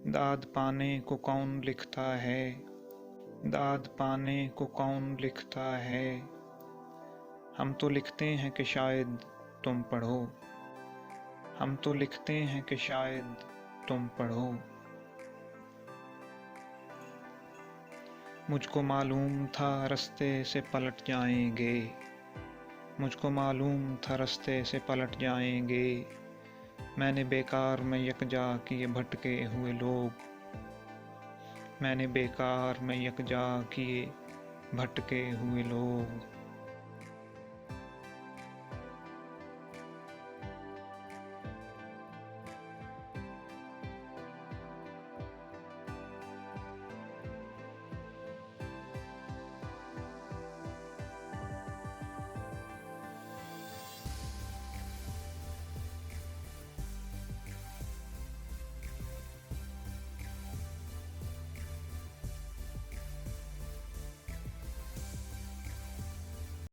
दाद पाने को कौन लिखता है, दाद पाने को कौन लिखता है। हम तो लिखते हैं कि शायद तुम पढ़ो, हम तो लिखते हैं कि शायद तुम पढ़ो। मुझको मालूम था रास्ते से पलट जाएंगे, मुझको मालूम था रास्ते से पलट जाएंगे। मैंने बेकार में यकजा किए भटके हुए लोग, मैंने बेकार में यकजा किए भटके हुए लोग।